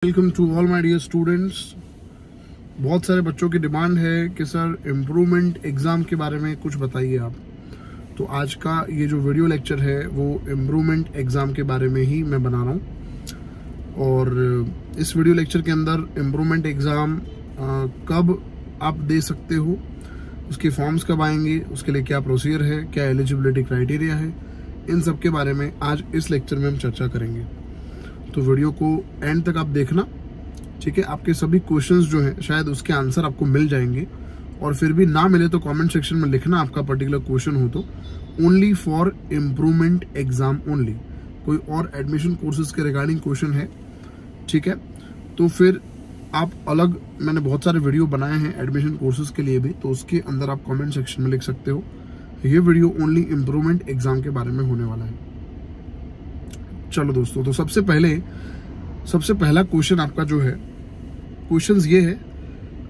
Welcome to all my dear students. बहुत सारे बच्चों की डिमांड है कि सर इम्प्रूवमेंट एग्ज़ाम के बारे में कुछ बताइए आप। तो आज का ये जो वीडियो लेक्चर है वो इम्प्रूवमेंट एग्ज़ाम के बारे में ही मैं बना रहा हूँ। और इस वीडियो लेक्चर के अंदर इम्प्रूवमेंट एग्ज़ाम कब आप दे सकते हो, उसके फॉर्म्स कब आएंगे, उसके लिए क्या प्रोसीजर है, क्या एलिजिबिलिटी क्राइटेरिया है, इन सब के बारे में आज इस लेक्चर में हम चर्चा करेंगे। तो वीडियो को एंड तक आप देखना, ठीक है। आपके सभी क्वेश्चंस जो हैं शायद उसके आंसर आपको मिल जाएंगे, और फिर भी ना मिले तो कमेंट सेक्शन में लिखना आपका पर्टिकुलर क्वेश्चन हो तो। Only for improvement exam only, कोई और एडमिशन कोर्सेज के रिगार्डिंग क्वेश्चन है, ठीक है, तो फिर आप अलग, मैंने बहुत सारे वीडियो बनाए हैं एडमिशन कोर्सेज के लिए भी, तो उसके अंदर आप कमेंट सेक्शन में लिख सकते हो। ये वीडियो ओनली इम्प्रूवमेंट एग्जाम के बारे में होने वाला है। चलो दोस्तों, तो सबसे पहला क्वेश्चन आपका जो है, क्वेश्चंस ये है,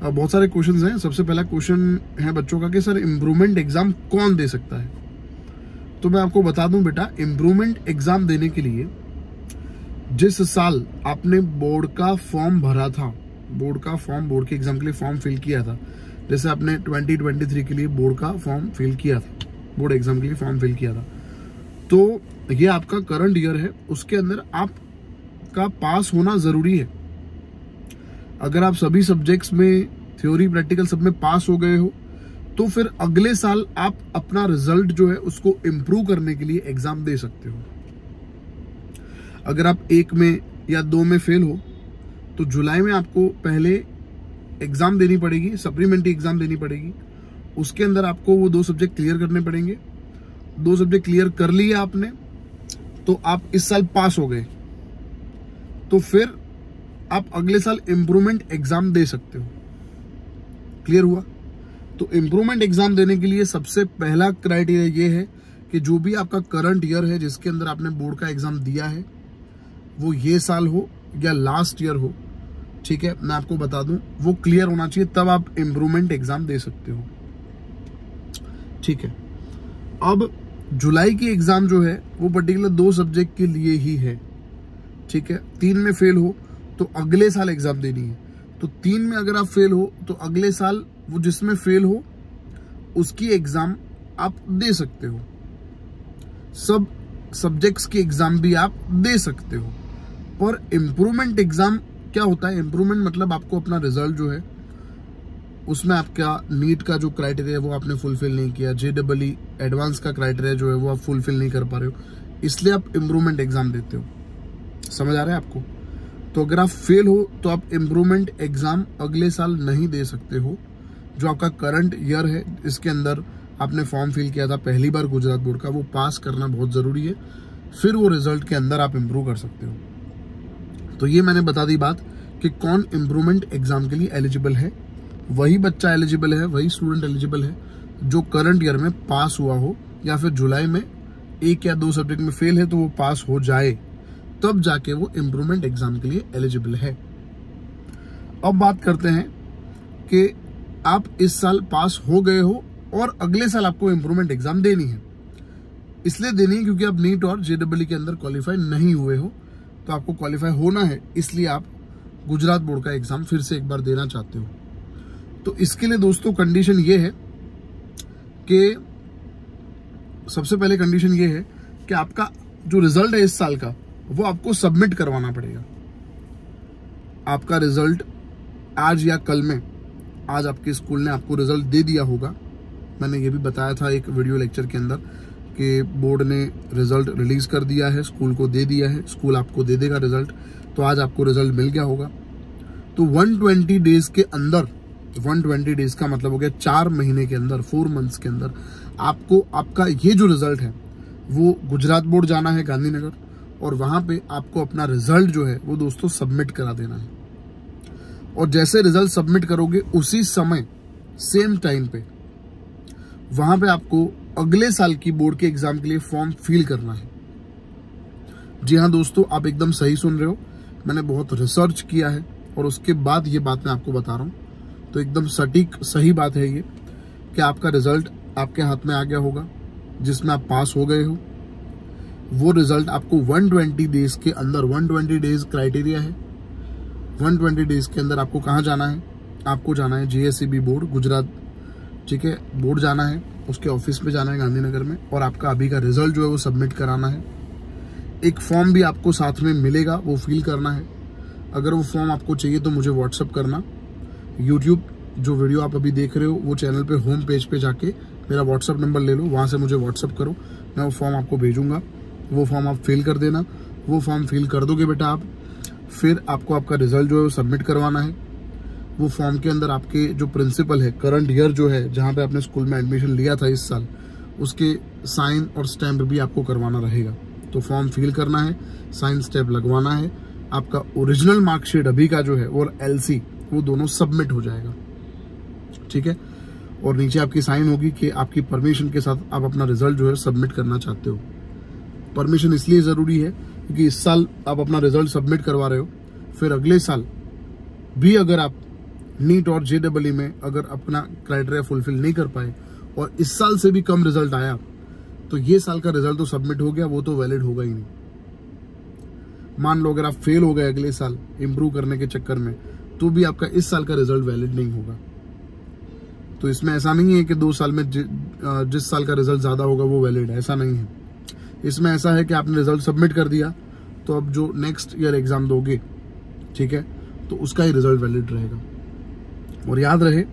बहुत सारे क्वेश्चंस हैं। सबसे पहला क्वेश्चन है बच्चों का कि सर इम्प्रूवमेंट एग्जाम कौन दे सकता है। तो मैं आपको बता दूं बेटा, इम्प्रूवमेंट एग्जाम देने के लिए जिस साल आपने बोर्ड का फॉर्म भरा था, बोर्ड के एग्जाम के लिए फॉर्म फिल किया था, जैसे आपने 2023 के लिए बोर्ड का फॉर्म फिल किया था, बोर्ड एग्जाम के लिए फॉर्म फिल किया था, तो ये आपका करंट ईयर है, उसके अंदर आपका पास होना जरूरी है। अगर आप सभी सब्जेक्ट्स में, थ्योरी प्रैक्टिकल सब में पास हो गए हो, तो फिर अगले साल आप अपना रिजल्ट जो है उसको इम्प्रूव करने के लिए एग्जाम दे सकते हो। अगर आप 1 में या 2 में फेल हो तो जुलाई में आपको पहले एग्जाम देनी पड़ेगी, सप्लीमेंट्री एग्जाम देनी पड़ेगी। उसके अंदर आपको वो 2 सब्जेक्ट क्लियर करने पड़ेंगे। 2 सब्जेक्ट क्लियर कर लिए आपने तो आप इस साल पास हो गए, तो फिर आप अगले साल इम्प्रूवमेंट एग्जाम दे सकते हो। क्लियर हुआ? तो इम्प्रूवमेंट एग्जाम देने के लिए सबसे पहला क्राइटेरिया ये है कि जो भी आपका करंट ईयर है जिसके अंदर आपने बोर्ड का एग्जाम दिया है, वो ये साल हो या लास्ट ईयर हो, ठीक है, मैं आपको बता दूं, वो क्लियर होना चाहिए, तब आप इम्प्रूवमेंट एग्जाम दे सकते हो, ठीक है। अब जुलाई की एग्जाम जो है वो पर्टिकुलर 2 सब्जेक्ट के लिए ही है, ठीक है। 3 में फेल हो तो अगले साल एग्जाम देनी है। तो 3 में अगर आप फेल हो तो अगले साल वो जिसमें फेल हो उसकी एग्जाम आप दे सकते हो। सब सब्जेक्ट्स की एग्जाम भी आप दे सकते हो। पर इम्प्रूवमेंट एग्जाम क्या होता है? इम्प्रूवमेंट मतलब आपको अपना रिजल्ट जो है उसमें आपका नीट का जो क्राइटेरिया है वो आपने फुलफिल नहीं किया, JEE एडवांस का क्राइटेरिया जो है वो आप फुलफिल नहीं कर पा रहे हो, इसलिए आप इम्प्रूवमेंट एग्जाम देते हो। समझ आ रहा है आपको? तो अगर आप फेल हो तो आप इम्प्रूवमेंट एग्जाम अगले साल नहीं दे सकते हो। जो आपका करंट ईयर है, इसके अंदर आपने फॉर्म फिल किया था पहली बार गुजरात बोर्ड का, वो पास करना बहुत जरूरी है, फिर वो रिजल्ट के अंदर आप इम्प्रूव कर सकते हो। तो ये मैंने बता दी बात कि कौन इम्प्रूवमेंट एग्जाम के लिए एलिजिबल है। वही बच्चा एलिजिबल है, वही स्टूडेंट एलिजिबल है जो करंट ईयर में पास हुआ हो, या फिर जुलाई में 1 या 2 सब्जेक्ट में फेल है तो वो पास हो जाए, तब जाके वो इम्प्रूवमेंट एग्जाम के लिए एलिजिबल है। अब बात करते हैं कि आप इस साल पास हो गए हो और अगले साल आपको इम्प्रूवमेंट एग्जाम देनी है। इसलिए देनी है क्योंकि आप नीट और JEE के अंदर क्वालिफाई नहीं हुए हो, तो आपको क्वालिफाई होना है, इसलिए आप गुजरात बोर्ड का एग्जाम फिर से एक बार देना चाहते हो। तो इसके लिए दोस्तों कंडीशन ये है कि सबसे पहले कंडीशन ये है कि आपका जो रिजल्ट है इस साल का वो आपको सबमिट करवाना पड़ेगा। आपका रिजल्ट आज या कल में, आज आपके स्कूल ने आपको रिजल्ट दे दिया होगा। मैंने ये भी बताया था एक वीडियो लेक्चर के अंदर कि बोर्ड ने रिजल्ट रिलीज कर दिया है, स्कूल को दे दिया है, स्कूल आपको दे देगा रिजल्ट। तो आज आपको रिजल्ट मिल गया होगा। तो 120 डेज के अंदर, 120 डेज का मतलब हो गया 4 महीने के अंदर, 4 मंथ्स के अंदर आपको आपका ये जो रिजल्ट है वो गुजरात बोर्ड जाना है गांधीनगर, और वहां पे आपको अपना रिजल्ट जो है वो दोस्तों सबमिट करा देना है। और जैसे रिजल्ट सबमिट करोगे उसी समय, सेम टाइम पे, वहां पे आपको अगले साल की बोर्ड के एग्जाम के लिए फॉर्म फिल करना है। जी हाँ दोस्तों, आप एकदम सही सुन रहे हो, मैंने बहुत रिसर्च किया है और उसके बाद ये बात मैं आपको बता रहा हूँ। तो एकदम सटीक सही बात है ये कि आपका रिजल्ट आपके हाथ में आ गया होगा जिसमें आप पास हो गए हो। वो रिजल्ट आपको 120 डेज के अंदर, 120 डेज क्राइटेरिया है, 120 डेज के अंदर आपको कहाँ जाना है, आपको जाना है JSCB बोर्ड गुजरात, ठीक है, बोर्ड जाना है, उसके ऑफिस में जाना है गांधीनगर में, और आपका अभी का रिजल्ट जो है वो सबमिट कराना है। एक फॉर्म भी आपको साथ में मिलेगा, वो फिल करना है। अगर वो फॉर्म आपको चाहिए तो मुझे व्हाट्सअप करना। यूट्यूब जो वीडियो आप अभी देख रहे हो वो चैनल पे होम पेज पे जाके मेरा व्हाट्सअप नंबर ले लो, वहाँ से मुझे व्हाट्सअप करो, मैं वो फॉर्म आपको भेजूंगा। वो फॉर्म आप फिल कर देना। वो फॉर्म फिल कर दोगे बेटा आप, फिर आपको आपका रिजल्ट जो है वो सबमिट करवाना है। वो फॉर्म के अंदर आपके जो प्रिंसिपल है, करंट ईयर जो है जहाँ पे आपने स्कूल में एडमिशन लिया था इस साल, उसके साइन और स्टैम्प भी आपको करवाना रहेगा। तो फॉर्म फिल करना है, साइन स्टैम्प लगवाना है। आपका ओरिजिनल मार्कशीट अभी का जो है और LC वो दोनों सबमिट हो जाएगा, ठीक है। और नीचे आपकी साइन होगी कि आपकी परमिशन के साथ आप अपना रिजल्ट जो है सबमिट करना चाहते हो। परमिशन इसलिए ज़रूरी है क्योंकि इस साल आप अपना रिजल्ट सबमिट करवा रहे हो, फिर अगले साल भी अगर आप नीट और JEE में अगर अपना क्राइटेरिया फुलफिल नहीं कर पाए और इस साल से भी कम रिजल्ट आया, तो ये साल का रिजल्ट तो सबमिट हो गया, वो तो वैलिड होगा ही नहीं। मान लो अगर आप फेल हो गए अगले साल इम्प्रूव करने के चक्कर में, तो भी आपका इस साल का रिजल्ट वैलिड नहीं होगा। तो इसमें ऐसा नहीं है कि 2 साल में जिस साल का रिजल्ट ज्यादा होगा वो वैलिड है, ऐसा नहीं है। इसमें ऐसा है कि आपने रिजल्ट सबमिट कर दिया, तो अब जो नेक्स्ट ईयर एग्जाम दोगे, ठीक है, तो उसका ही रिजल्ट वैलिड रहेगा। और याद रहे,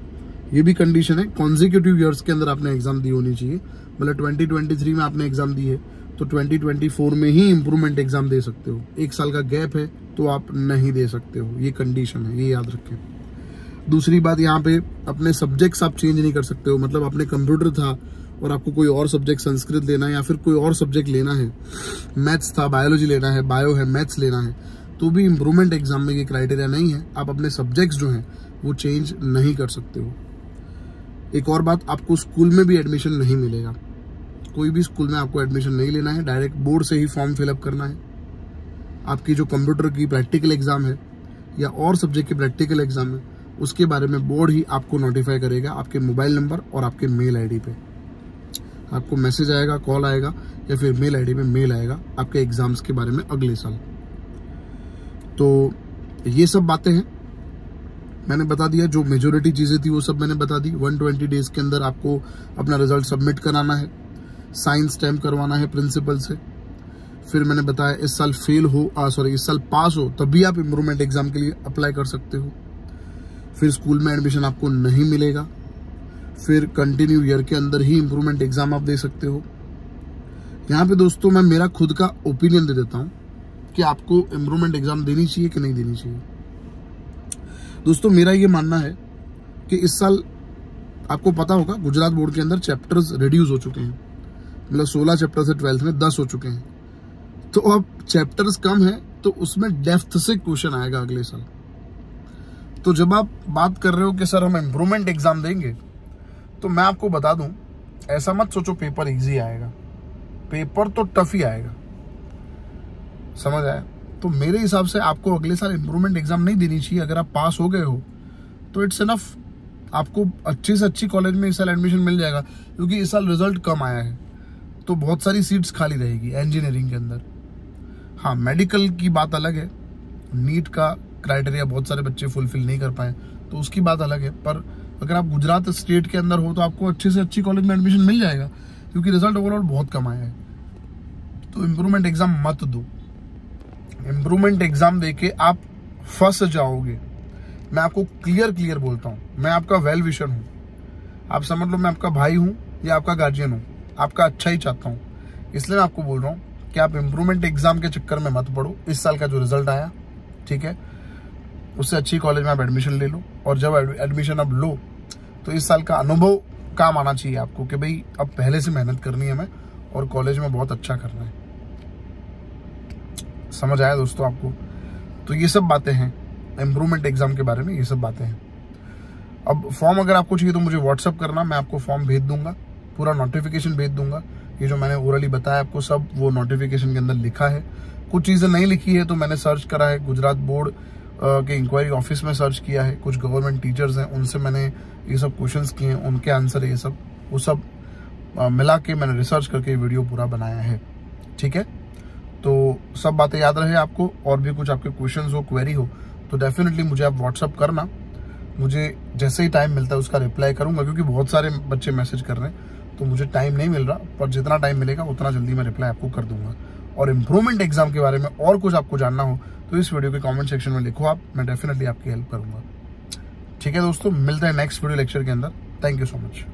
ये भी कंडीशन है, कॉन्जिक्यूटिव ईयर्स के अंदर आपने एग्जाम दी होनी चाहिए। मतलब 2023 में आपने एग्जाम दी है तो 2024 में ही इम्प्रूवमेंट एग्जाम दे सकते हो। 1 साल का गैप है तो आप नहीं दे सकते हो, ये कंडीशन है, ये याद रखें। दूसरी बात, यहाँ पे अपने सब्जेक्ट्स आप चेंज नहीं कर सकते हो। मतलब अपने कंप्यूटर था और आपको कोई और सब्जेक्ट संस्कृत लेना है या फिर कोई और सब्जेक्ट लेना है, मैथ्स था बायोलॉजी लेना है, बायो है मैथ्स लेना है, तो भी इम्प्रूवमेंट एग्जाम में ये क्राइटेरिया नहीं है। आप अपने सब्जेक्ट्स जो हैं वो चेंज नहीं कर सकते हो। एक और बात, आपको स्कूल में भी एडमिशन नहीं मिलेगा। कोई भी स्कूल में आपको एडमिशन नहीं लेना है, डायरेक्ट बोर्ड से ही फॉर्म फिलअप करना है। आपकी जो कंप्यूटर की प्रैक्टिकल एग्जाम है या और सब्जेक्ट की प्रैक्टिकल एग्जाम है, उसके बारे में बोर्ड ही आपको नोटिफाई करेगा आपके मोबाइल नंबर और आपके मेल आईडी पे। आपको मैसेज आएगा, कॉल आएगा या फिर मेल आईडी पे मेल आएगा आपके एग्जाम्स के बारे में अगले साल। तो ये सब बातें हैं, मैंने बता दिया। जो मेजोरिटी चीजें थी वो सब मैंने बता दी। 120 डेज के अंदर आपको अपना रिजल्ट सबमिट कराना है, साइन स्टैम्प करवाना है प्रिंसिपल से। फिर मैंने बताया इस साल इस साल पास हो तभी आप इम्प्रूवमेंट एग्जाम के लिए अप्लाई कर सकते हो। फिर स्कूल में एडमिशन आपको नहीं मिलेगा, फिर कंटिन्यू ईयर के अंदर ही इम्प्रूवमेंट एग्जाम आप दे सकते हो। यहाँ पे दोस्तों मैं मेरा खुद का ओपिनियन दे देता हूँ कि आपको इम्प्रूवमेंट एग्जाम देनी चाहिए कि नहीं देनी चाहिए। दोस्तों मेरा ये मानना है कि इस साल आपको पता होगा गुजरात बोर्ड के अंदर चैप्टर्स रिड्यूस हो चुके हैं। मतलब 16 चैप्टर से 12th में 10 हो चुके हैं। तो अब चैप्टर्स कम है तो उसमें डेप्थ से क्वेश्चन आएगा अगले साल। तो जब आप बात कर रहे हो कि सर हम इम्प्रूवमेंट एग्जाम देंगे, तो मैं आपको बता दूं, ऐसा मत सोचो पेपर इजी आएगा। पेपर तो टफ ही आएगा, समझ आया। तो मेरे हिसाब से आपको अगले साल इम्प्रूवमेंट एग्जाम नहीं देनी चाहिए। अगर आप पास हो गए हो तो इट्स इनफ, आपको अच्छी से अच्छी कॉलेज में इस साल एडमिशन मिल जाएगा। क्योंकि इस साल रिजल्ट कम आया है तो बहुत सारी सीट्स खाली रहेगी इंजीनियरिंग के अंदर। हाँ, मेडिकल की बात अलग है, नीट का क्राइटेरिया बहुत सारे बच्चे फुलफिल नहीं कर पाए तो उसकी बात अलग है। पर अगर आप गुजरात स्टेट के अंदर हो तो आपको अच्छी से अच्छी कॉलेज में एडमिशन मिल जाएगा, क्योंकि रिजल्ट ओवरऑल बहुत कम आया है। तो इम्प्रूवमेंट एग्जाम मत दो। इम्प्रूवमेंट एग्जाम देके आप फंस जाओगे। मैं आपको क्लियर बोलता हूँ, मैं आपका वेल विशर हूँ। आप समझ लो मैं आपका भाई हूँ या आपका गार्जियन हूँ, आपका अच्छा ही चाहता हूँ। इसलिए मैं आपको बोल रहा हूँ कि आप इम्प्रूवमेंट एग्जाम के चक्कर में मत पड़ो। इस साल का जो रिजल्ट आया, ठीक है, उससे अच्छी कॉलेज में आप एडमिशन ले लो। और जब एडमिशन आप लो तो इस साल का अनुभव काम आना चाहिए आपको कि भाई अब पहले से मेहनत करनी है हमें और कॉलेज में बहुत अच्छा करना है। समझ आया दोस्तों आपको? तो ये सब बातें हैं इम्प्रूवमेंट एग्जाम के बारे में, ये सब बातें हैं। अब फॉर्म अगर आपको चाहिए तो मुझे व्हाट्सअप करना, मैं आपको फॉर्म भेज दूंगा, पूरा नोटिफिकेशन भेज दूंगा। ये जो मैंने ओरली बताया आपको सब वो नोटिफिकेशन के अंदर लिखा है। कुछ चीज़ें नहीं लिखी है तो मैंने सर्च करा है, गुजरात बोर्ड के इंक्वायरी ऑफिस में सर्च किया है, कुछ गवर्नमेंट टीचर्स हैं उनसे मैंने ये सब क्वेश्चंस किए हैं, उनके आंसर ये सब वो सब मिला के मैंने रिसर्च करके वीडियो पूरा बनाया है। ठीक है, तो सब बातें याद रहे आपको। और भी कुछ आपके क्वेश्चंस हो, क्वेरी हो तो डेफिनेटली मुझे आप व्हाट्सअप करना, मुझे जैसे ही टाइम मिलता है उसका रिप्लाई करूंगा, क्योंकि बहुत सारे बच्चे मैसेज कर रहे हैं तो मुझे टाइम नहीं मिल रहा, पर जितना टाइम मिलेगा उतना जल्दी मैं रिप्लाई आपको कर दूंगा। और इम्प्रूवमेंट एग्जाम के बारे में और कुछ आपको जानना हो तो इस वीडियो के कमेंट सेक्शन में लिखो आप, मैं डेफिनेटली आपकी हेल्प करूंगा। ठीक है दोस्तों, मिलते हैं नेक्स्ट वीडियो लेक्चर के अंदर। Thank you so much.